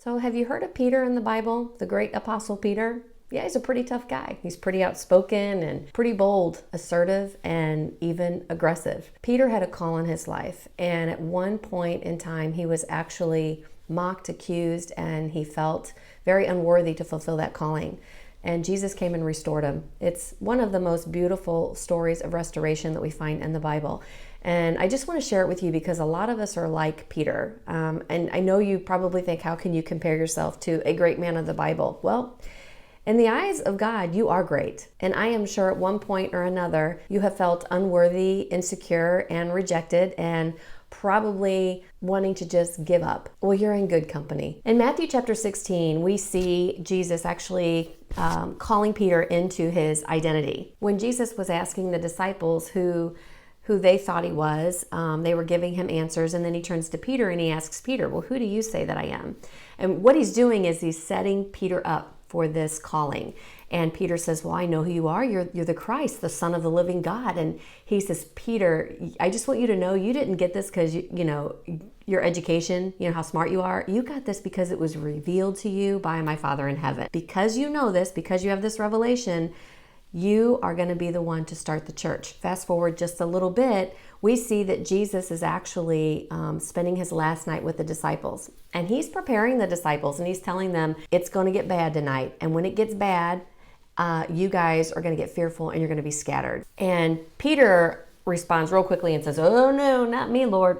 So have you heard of Peter in the Bible, the great apostle Peter? Yeah, he's a pretty tough guy. He's pretty outspoken and pretty bold, assertive, and even aggressive. Peter had a call in his life, and at one point in time, he was actually mocked, accused, and he felt very unworthy to fulfill that calling. And Jesus came and restored him. It's one of the most beautiful stories of restoration that we find in the Bible. And I just want to share it with you because a lot of us are like Peter. And I know you probably think, how can you compare yourself to a great man of the Bible? Well, in the eyes of God, you are great. And I am sure at one point or another, you have felt unworthy, insecure, and rejected, and probably wanting to just give up. Well, you're in good company. In Matthew chapter 16, we see Jesus actually calling Peter into his identity. When Jesus was asking the disciples who they thought he was, they were giving him answers, and then he turns to Peter and he asks Peter, well, who do you say that I am? And what he's doing is he's setting Peter up for this calling. And Peter says, well, I know who you are. You're the Christ, the Son of the living God. And he says, Peter, I just want you to know you didn't get this because, you know, your education, you know, how smart you are. You got this because it was revealed to you by my Father in heaven. Because you know this, because you have this revelation, you are going to be the one to start the church. Fast forward just a little bit, we see that Jesus is actually spending his last night with the disciples. And he's preparing the disciples and he's telling them, it's going to get bad tonight. And when it gets bad, you guys are going to get fearful and you're going to be scattered. And Peter responds real quickly and says, oh no, not me, Lord.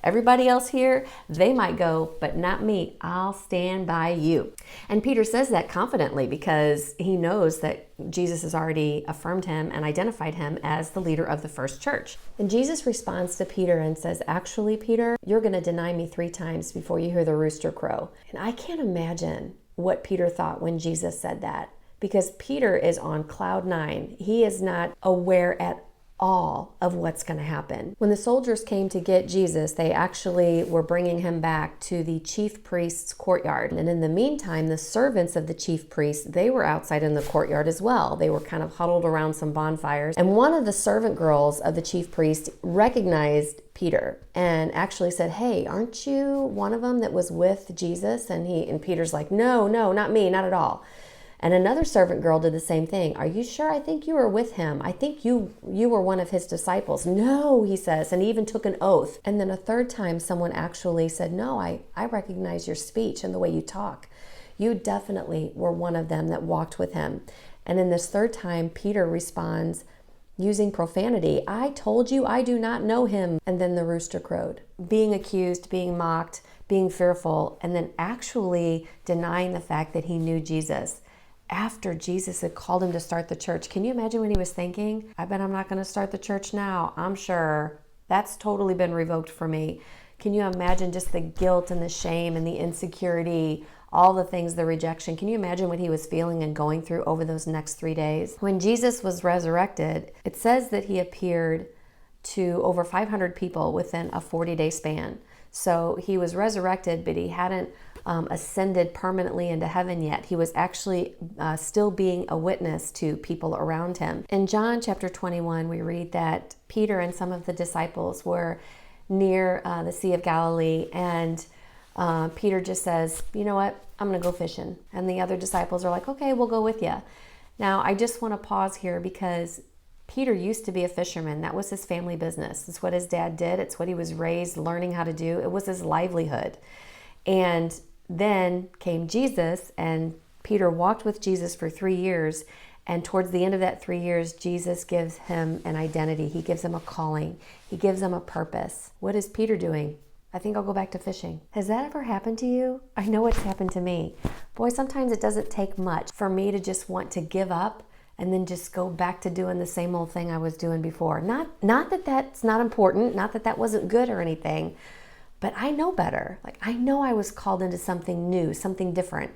Everybody else here, they might go, but not me. I'll stand by you. And Peter says that confidently because he knows that Jesus has already affirmed him and identified him as the leader of the first church. And Jesus responds to Peter and says, actually, Peter, you're going to deny me 3 times before you hear the rooster crow. And I can't imagine what Peter thought when Jesus said that, because Peter is on cloud 9. He is not aware at all of what's going to happen. When the soldiers came to get Jesus, they actually were bringing him back to the chief priest's courtyard. And in the meantime, the servants of the chief priest, they were outside in the courtyard as well. They were kind of huddled around some bonfires. And one of the servant girls of the chief priest recognized Peter and actually said, hey, aren't you one of them that was with Jesus? And Peter's like, no, not me, not at all. And another servant girl did the same thing. Are you sure? I think you were with him. I think you were one of his disciples. No, he says, and he even took an oath. And then a third time, someone actually said, no, I recognize your speech and the way you talk. You definitely were one of them that walked with him. And in this third time, Peter responds using profanity. I told you I do not know him. And then the rooster crowed, being accused, being mocked, being fearful, and then actually denying the fact that he knew Jesus. After Jesus had called him to start the church. Can you imagine what he was thinking? I bet I'm not going to start the church now. I'm sure that's totally been revoked for me. Can you imagine just the guilt and the shame and the insecurity, all the things, the rejection? Can you imagine what he was feeling and going through over those next 3 days? When Jesus was resurrected, it says that he appeared to over 500 people within a 40-day span. So he was resurrected, but he hadn't ascended permanently into heaven yet. He was actually still being a witness to people around him. In John chapter 21, we read that Peter and some of the disciples were near the Sea of Galilee, and Peter just says, you know what, I'm going to go fishing. And the other disciples are like, okay, we'll go with you. Now, I just want to pause here because Peter used to be a fisherman. That was his family business. It's what his dad did. It's what he was raised learning how to do. It was his livelihood. And then came Jesus, and Peter walked with Jesus for 3 years. And towards the end of that 3 years, Jesus gives him an identity. He gives him a calling. He gives him a purpose. What is Peter doing? I think I'll go back to fishing. Has that ever happened to you? I know it's happened to me. Boy, sometimes it doesn't take much for me to just want to give up and then just go back to doing the same old thing I was doing before. Not that that's not important, not that that wasn't good or anything, but I know better. Like, I know I was called into something new, something different.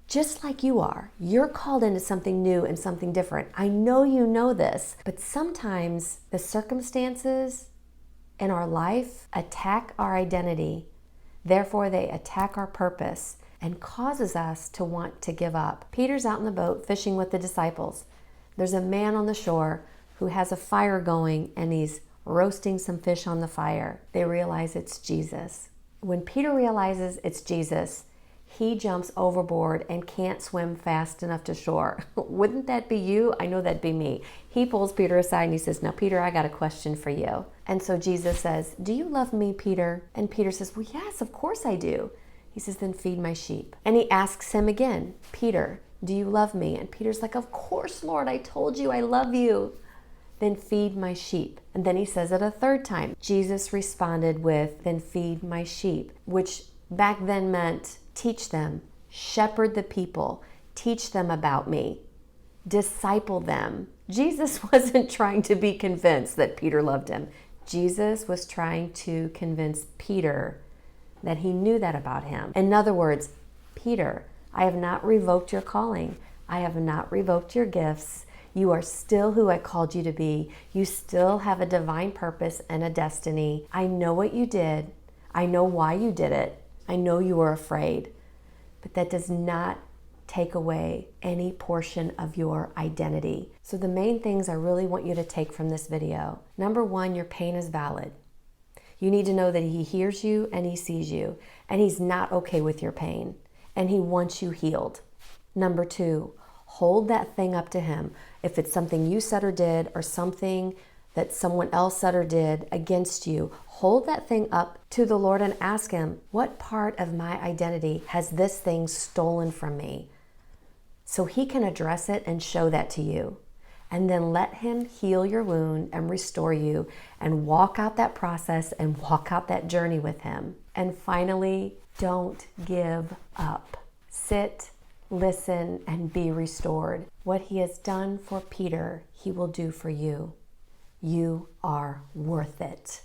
Just like you are. You're called into something new and something different. I know you know this, but sometimes the circumstances in our life attack our identity. Therefore, they attack our purpose and causes us to want to give up. Peter's out in the boat fishing with the disciples. There's a man on the shore who has a fire going, and he's roasting some fish on the fire. They realize it's Jesus. When Peter realizes it's Jesus, he jumps overboard and can't swim fast enough to shore. Wouldn't that be you? I know that'd be me. He pulls Peter aside and he says, now, Peter, I got a question for you. And so Jesus says, do you love me, Peter? And Peter says, well, yes, of course I do. He says, then feed my sheep. And he asks him again, Peter, do you love me? And Peter's like, of course, Lord, I told you I love you. Then feed my sheep. And then he says it a third time. Jesus responded with, then feed my sheep, which back then meant teach them, shepherd the people, teach them about me, disciple them. Jesus wasn't trying to be convinced that Peter loved him. Jesus was trying to convince Peter that he knew that about him. In other words, Peter, I have not revoked your calling. I have not revoked your gifts. You are still who I called you to be. You still have a divine purpose and a destiny. I know what you did. I know why you did it. I know you were afraid. But that does not take away any portion of your identity. So the main things I really want you to take from this video. Number one, your pain is valid. You need to know that he hears you and he sees you, and he's not okay with your pain, and he wants you healed. Number two, hold that thing up to him. If it's something you said or did, or something that someone else said or did against you, hold that thing up to the Lord and ask him, what part of my identity has this thing stolen from me? So he can address it and show that to you. And then let him heal your wound and restore you, and walk out that process and walk out that journey with him. And finally, don't give up. Sit, listen, and be restored. What he has done for Peter, he will do for you. You are worth it.